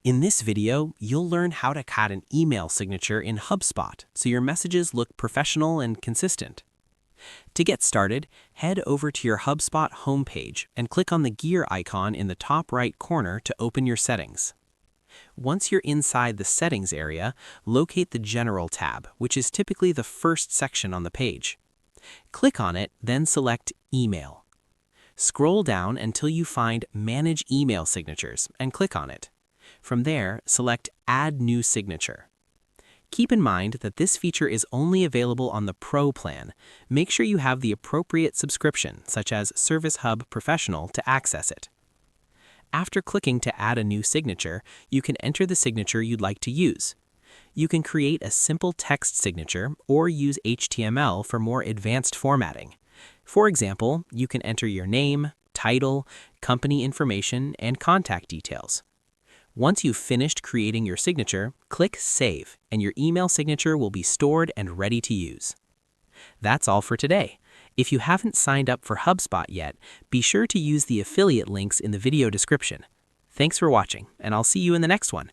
In this video, you'll learn how to add an email signature in Hubspot so your messages look professional and consistent. To get started, head over to your Hubspot homepage and click on the gear icon in the top right corner to open your settings. Once you're inside the Settings area, locate the General tab, which is typically the first section on the page. Click on it, then select Email. Scroll down until you find Manage Email Signatures and click on it. From there, select Add New Signature. Keep in mind that this feature is only available on the Pro plan. Make sure you have the appropriate subscription, such as Service Hub Professional, to access it. After clicking to add a new signature, you can enter the signature you'd like to use. You can create a simple text signature or use HTML for more advanced formatting. For example, you can enter your name, title, company information, and contact details. Once you've finished creating your signature, click Save, and your email signature will be stored and ready to use. That's all for today. If you haven't signed up for Hubspot yet, be sure to use the affiliate links in the video description. Thanks for watching, and I'll see you in the next one.